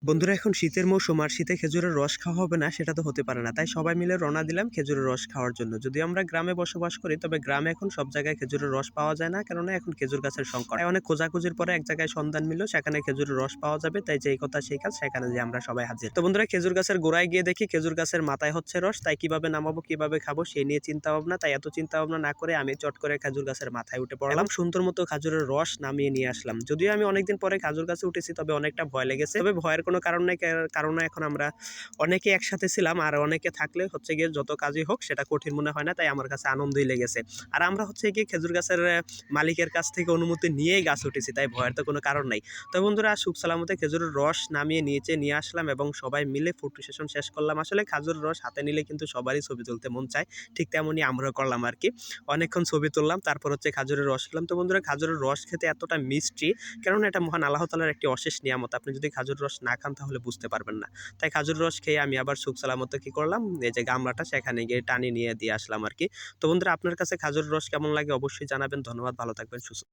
বন্ধুরা এখন শীতের মৌসুম আর শীতে খেজুরের রস খাওয়া হবে না সেটা তো হতে পারে না, তাই সবাই মিলে রওনা দিলাম খেজুরের রস খাওয়ার জন্য। যদিও আমরা গ্রামে বসবাস করি, তবে গ্রামে এখন সব জায়গায় খেজুরের রস পাওয়া যায় না, কেননা এখন খেজুর গাছের সংকট। তাই অনেক খোঁজাখুঁজির পরে এক জায়গায় সন্ধান মিলল, সেখানে খেজুরের রস পাওয়া যাবে। তাই যেই কথা সেই কাজ, সেখানে যে আমরা সবাই হাজির। তো বন্ধুরা, খেজুর গাছের গোড়ায় গিয়ে দেখি খেজুর গাছের মাথায় হচ্ছে রস। তাই কিভাবে নামাবো, কিভাবে খাবো সেই নিয়ে চিন্তা ভাবনা। তাই এত চিন্তা ভাবনা না করে আমি চট করে খেজুর গাছের মাথায় উঠে পড়লাম, সুন্দর মতো খেজুরের রস নামিয়ে নিয়ে আসলাম। যদিও আমি অনেকদিন পরে খেজুর গাছে উঠেছি, তবে অনেকটা ভয় লেগেছে। তবে ভয়ের কোনো কারণ নেই, কারণ এখন আমরা অনেকে একসাথে ছিলাম, আর অনেকে থাকলে হচ্ছে গিয়ে যত কাজই হোক সেটা কঠিন মনে হয় না। তাই আমার কাছে আনন্দই লেগেছে। আর আমরা হচ্ছে গিয়ে খেজুর গাছের মালিকের কাছ থেকে অনুমতি নিয়েই গাছ উঠেছি, তাই ভয়ের তো কোনো কারণ নাই। তো বন্ধুরা, সুখ সালামতে খেজুরের রস নামিয়ে নিচে নিয়ে আসলাম এবং সবাই মিলে ফটো সেশন শেষ করলাম। আসলে খেজুরের রস হাতে নিলে কিন্তু সবারই ছবি তুলতে মন চায়, ঠিক তেমনই আমরাও করলাম আর কি। অনেকক্ষণ ছবি তুললাম, তারপর হচ্ছে খেজুরের রস খেলাম। তো বন্ধুরা, খেজুরের রস খেতে এতটা মিষ্টি, কেননা এটা মহান আল্লাহ তাআলার একটি অশেষ নিয়ামত। আপনি যদি খেজুর রস না খান তাহলে বুঝতে পারবেন না। তাই খেজুর রস খেয়ে আমি আবার সুখ সালামত কি করলাম, এই যে গামলাটা সেখানে গিয়ে টানি নিয়ে দিয়ে আসলাম আর কি। তো বন্ধুরা, আপনার কাছে খেজুর রস কেমন লাগে অবশ্যই জানাবেন। ধন্যবাদ, ভালো থাকবেন, সুস্থ